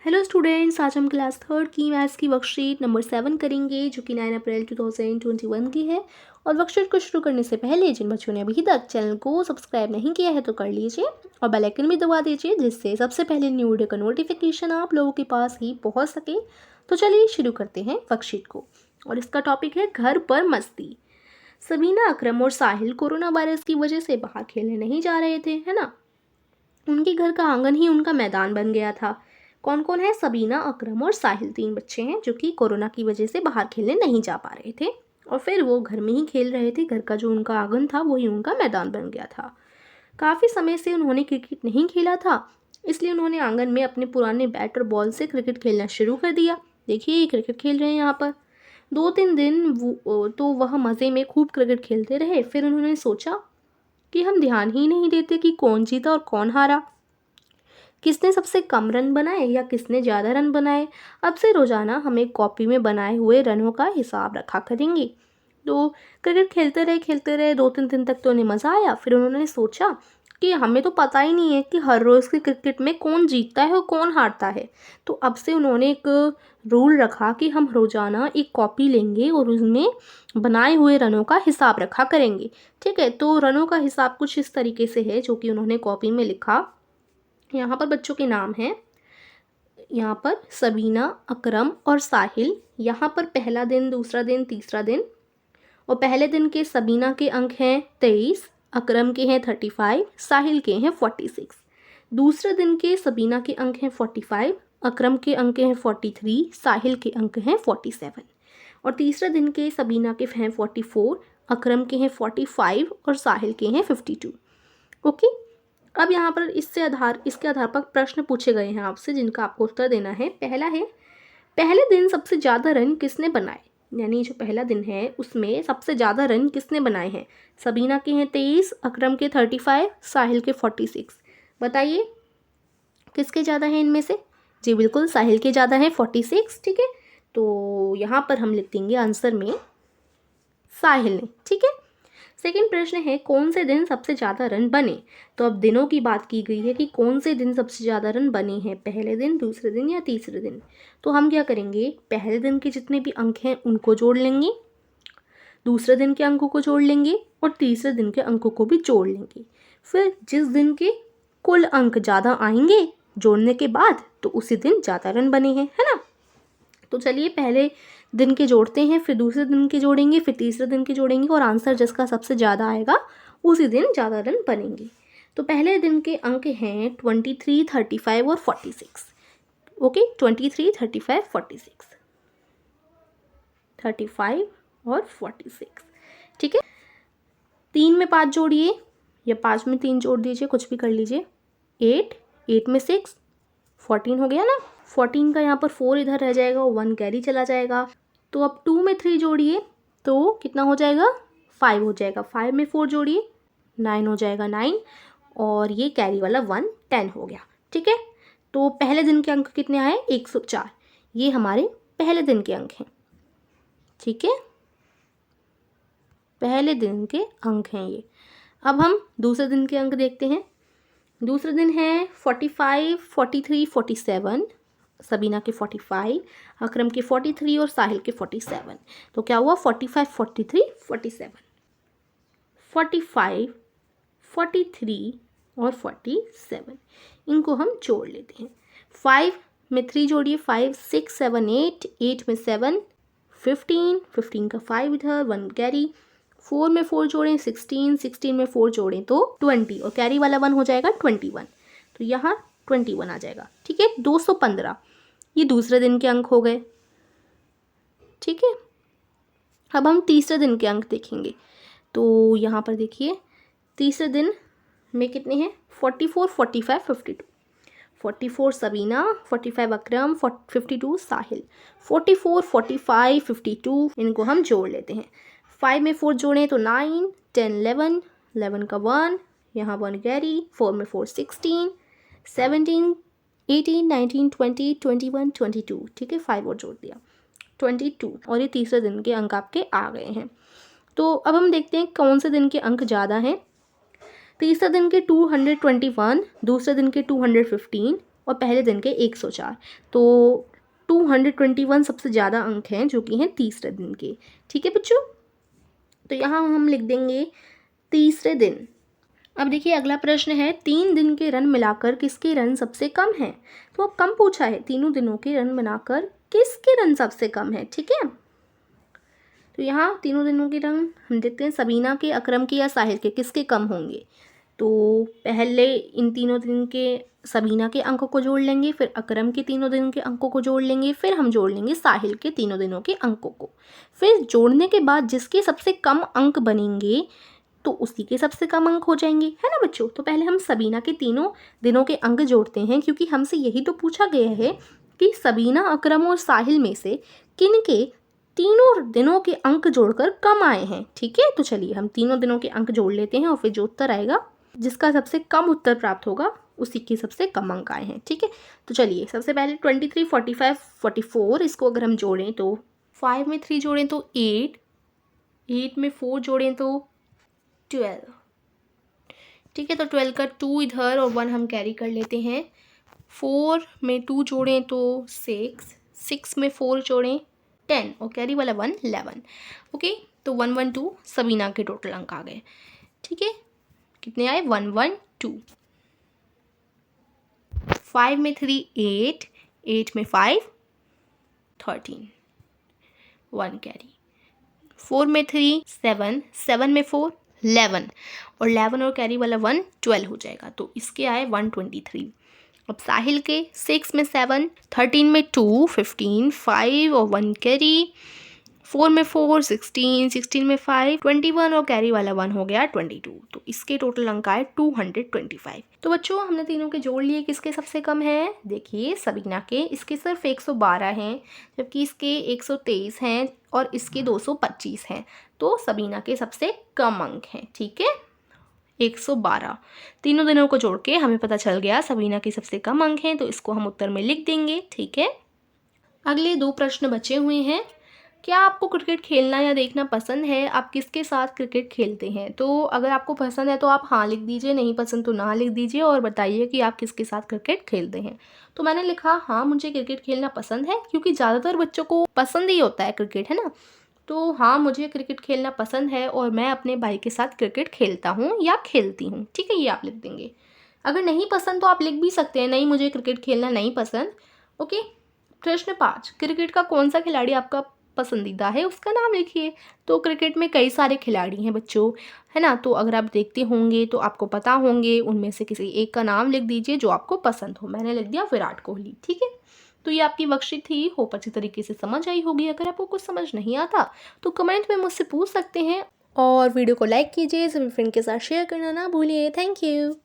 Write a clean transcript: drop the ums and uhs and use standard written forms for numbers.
Hello students, आज हम class third की मैथ्स की वर्कशीट नंबर 7 करेंगे जो कि 9 अप्रैल 2021 की है। और वर्कशीट को शुरू करने से पहले जिन बच्चों ने अभी तक चैनल को सब्सक्राइब नहीं किया है तो कर लीजिए और बेल आइकन भी दबा दीजिए जिससे सबसे पहले न्यू वीडियो का नोटिफिकेशन आप लोगों के पास ही पहुंच सके। तो चलिए शुरू करते हैं वर्कशीट को। और इसका टॉपिक है घर पर मस्ती। सबीना, अकरम और साहिल कोरोना वायरस की वजह से बाहर खेलने नहीं जा रहे थे, है ना। उनके घर का आंगन ही उनका मैदान बन गया था। कौन कौन है? सबीना, अकरम और साहिल, 3 बच्चे हैं जो कि कोरोना की वजह से बाहर खेलने नहीं जा पा रहे थे और फिर वो घर में ही खेल रहे थे। घर का जो उनका आंगन था वही उनका मैदान बन गया था। काफ़ी समय से उन्होंने क्रिकेट नहीं खेला था, इसलिए उन्होंने आंगन में अपने पुराने बैट और बॉल से क्रिकेट खेलना शुरू कर दिया। देखिए ये क्रिकेट खेल रहे हैं यहाँ पर। 2-3 दिन तो वह मज़े में खूब क्रिकेट खेलते रहे। फिर उन्होंने सोचा कि हम ध्यान ही नहीं देते कि कौन जीता और कौन हारा, किसने सबसे कम रन बनाए या किसने ज़्यादा रन बनाए। अब से रोज़ाना हम एक कॉपी में बनाए हुए रनों का हिसाब रखा करेंगे। तो क्रिकेट खेलते रहे 2-3 दिन तक तो उन्हें मज़ा आया। फिर उन्होंने सोचा कि हमें तो पता ही नहीं है कि हर रोज़ की क्रिकेट में कौन जीतता है और कौन हारता है। तो अब से उन्होंने एक रूल रखा कि हम रोज़ाना एक कॉपी लेंगे और उसमें बनाए हुए रनों का हिसाब रखा करेंगे। ठीक है, तो रनों का हिसाब कुछ इस तरीके से है जो कि उन्होंने कॉपी में लिखा। यहाँ पर बच्चों के नाम हैं, यहाँ पर सबीना, अकरम और साहिल। यहाँ पर पहला दिन, दूसरा दिन, तीसरा दिन। और पहले दिन के सबीना के अंक हैं 23, अकरम के हैं 35, साहिल के हैं 46। दूसरे दिन के सबीना के अंक हैं 45, अकरम के अंक हैं 43, साहिल के अंक हैं 47। और तीसरे दिन के सबीना के हैं 44, अकरम के हैं 45 और साहिल के हैं 52। ओके, अब यहाँ पर इसके आधार पर प्रश्न पूछे गए हैं आपसे जिनका आपको उत्तर देना है। पहला है, पहले दिन सबसे ज़्यादा रन किसने बनाए? यानी जो पहला दिन है उसमें सबसे ज़्यादा रन किसने बनाए हैं? सबीना के हैं 23, अकरम के 35, साहिल के 46। बताइए किसके ज़्यादा हैं इनमें से? जी बिल्कुल, साहिल के ज़्यादा हैं 46। ठीक है, तो यहाँ पर हम लिख देंगे आंसर में साहिल ने। ठीक है, सेकेंड प्रश्न है, कौन से दिन सबसे ज़्यादा रन बने? तो अब दिनों की बात की गई है कि कौन से दिन सबसे ज़्यादा रन बने हैं, पहले दिन, दूसरे दिन या तीसरे दिन। तो हम क्या करेंगे, पहले दिन के जितने भी अंक हैं उनको जोड़ लेंगे, दूसरे दिन के अंकों को जोड़ लेंगे और तीसरे दिन के अंकों को भी जोड़ लेंगे। फिर जिस दिन के कुल अंक ज़्यादा आएंगे जोड़ने के बाद तो उसी दिन ज़्यादा रन बने हैं, है ना। तो चलिए पहले दिन के जोड़ते हैं, फिर दूसरे दिन के जोड़ेंगे, फिर तीसरे दिन के जोड़ेंगे और आंसर जिसका सबसे ज़्यादा आएगा उसी दिन ज़्यादा रन बनेंगे। तो पहले दिन के अंक हैं 23, 35 और 46। ओके, 23, 35, 46, 35 और 46। ठीक है, 3 में 5 जोड़िए या 5 में 3 जोड़ दीजिए, कुछ भी कर लीजिए। 8 में 6, 14 हो गया ना। 14 का यहाँ पर 4 इधर रह जाएगा, 1 कैरी चला जाएगा। तो अब 2 में 3 जोड़िए तो कितना हो जाएगा? 5 हो जाएगा। 5 में 4 जोड़िए 9 हो जाएगा, 9। और ये कैरी वाला 1 10 हो गया। ठीक है, तो पहले दिन के अंक कितने आए? 104। ये हमारे पहले दिन के अंक हैं। ठीक है, पहले दिन के अंक हैं ये। अब हम दूसरे दिन के अंक देखते हैं। दूसरे दिन है 45, 43, 47, सबीना के 45, अकरम के 43 और साहिल के 47। तो क्या हुआ? 45, 43, 47, 45, 43 और 47। इनको हम जोड़ लेते हैं। 5 में 3 जोड़िए, 5, 6, 7, 8 में 7, 15 का 5 इधर, 1 कैरी। 4 में 4 जोड़ें 16 में 4 जोड़ें तो 20 और कैरी वाला 1 हो जाएगा 21। तो यहाँ 21 आ जाएगा। ठीक है, 215 ये दूसरे दिन के अंक हो गए। ठीक है, अब हम तीसरे दिन के अंक देखेंगे। तो यहाँ पर देखिए तीसरे दिन में कितने हैं? 44, 45, 52। 44 सबीना, 45 अकरम, 52 साहिल। 44, 45, 52 इनको हम जोड़ लेते हैं। 5 में 4 जोड़ें तो 9, 10, 11, 11 का 1, यहाँ 1 कैरी। 4 में 4 16, 17, 18, 19, 20, 21, 22। ठीक है, 5 और जोड़ दिया 22 और ये तीसरे दिन के अंक आपके आ गए हैं। तो अब हम देखते हैं कौन से दिन के अंक ज़्यादा हैं। तीसरे दिन के 221, दूसरे दिन के 215, और पहले दिन के 104। तो 221 सबसे ज़्यादा अंक हैं जो कि हैं तीसरे दिन के। ठीक है बच्चों, तो यहाँ हम लिख देंगे तीसरे दिन। अब देखिए अगला प्रश्न है, 3 दिन के रन मिलाकर किसके रन सबसे कम हैं। तो अब कम पूछा है, तीनों दिनों के रन बनाकर किसके रन सबसे कम है। ठीक है, तो यहाँ तीनों दिनों के रन हम देखते हैं, सबीना के, अकरम के या साहिल के, किसके कम होंगे। तो पहले इन तीनों दिन के सबीना के अंकों को जोड़ लेंगे, फिर अकरम के तीनों दिनों के अंकों को जोड़ लेंगे, फिर हम जोड़ लेंगे साहिल के तीनों दिनों के अंकों को। फिर जोड़ने के बाद जिसके सबसे कम अंक बनेंगे तो उसी के सबसे कम अंक हो जाएंगे, है ना बच्चों। तो पहले हम सबीना के तीनों दिनों के अंक जोड़ते हैं, क्योंकि हमसे यही तो पूछा गया है कि सबीना, अकरम और साहिल में से किन के तीनों दिनों के अंक जोड़कर कम आए हैं। ठीक है, तो चलिए हम तीनों दिनं के अंक जोड़ लेते हैं और फिर जो उत्तर आएगा, जिसका सबसे कम उत्तर प्राप्त होगा, उसी के सबसे कम अंक आए हैं। ठीक है, तो चलिए सबसे पहले 23, 45, 44, इसको अगर हम जोड़ें तो 5 में 3 जोड़ें तो 8, 8 में 4 जोड़ें तो 12। ठीक है, तो 12 का 2 इधर और 1 हम कैरी कर लेते हैं। 4 में 2 जोड़ें तो 6, 6 में 4 जोड़ें 10 और कैरी वाला 1 11। ओके, तो 112 सबीना के टोटल अंक आ गए। ठीक है, कितने आए 112। 5 में 3 8, 8 में 5 13, 1 कैरी। 4 में 3 7, 7 में 4 11 और 11 और कैरी वाला 1 12 हो जाएगा। तो इसके आए 123। अब साहिल के 6 में 7, 13 में 2 15, 5 और 1 कैरी, 4 में 4 16, 16 में 5 21 और कैरी वाला 1 हो गया 22। तो इसके टोटल अंक आए 225। तो बच्चों हमने तीनों के जोड़ लिए, किसके सबसे कम है। देखिए सबीना के, इसके सिर्फ 112 हैं, जबकि इसके 123 हैं और इसके 225 हैं। तो सबीना के सबसे कम अंक हैं। ठीक है, 112 तीनों दिनों को जोड़ के हमें पता चल गया सबीना के सबसे कम अंक हैं, तो इसको हम उत्तर में लिख देंगे। ठीक है, अगले 2 प्रश्न बचे हुए हैं। क्या आपको क्रिकेट खेलना या देखना पसंद है, आप किसके साथ क्रिकेट खेलते हैं। तो अगर आपको पसंद है तो आप हाँ लिख दीजिए, नहीं पसंद तो ना लिख दीजिए और बताइए कि आप किसके साथ क्रिकेट खेलते हैं। तो मैंने लिखा हाँ मुझे क्रिकेट खेलना पसंद है, क्योंकि ज़्यादातर बच्चों को पसंद ही होता है क्रिकेट, है ना। तो हाँ मुझे क्रिकेट खेलना पसंद है और मैं अपने भाई के साथ क्रिकेट खेलता हूँ या खेलती हूँ। ठीक है, ये आप लिख देंगे। अगर नहीं पसंद तो आप लिख भी सकते हैं, नहीं मुझे क्रिकेट खेलना नहीं पसंद। ओके, प्रश्न 5, क्रिकेट का कौन सा खिलाड़ी आपका पसंदीदा है, उसका नाम लिखिए। तो क्रिकेट में कई सारे खिलाड़ी हैं बच्चों, है ना। तो अगर आप देखते होंगे तो आपको पता होंगे, उनमें से किसी एक का नाम लिख दीजिए जो आपको पसंद हो। मैंने लिख दिया विराट कोहली। ठीक है, तो ये आपकी वर्कशीट थी, होप अच्छी तरीके से समझ आई होगी। अगर आपको कुछ समझ नहीं आता तो कमेंट में मुझसे पूछ सकते हैं और वीडियो को लाइक कीजिए, सभी फ्रेंड के साथ शेयर करना ना भूलिए। Thank you.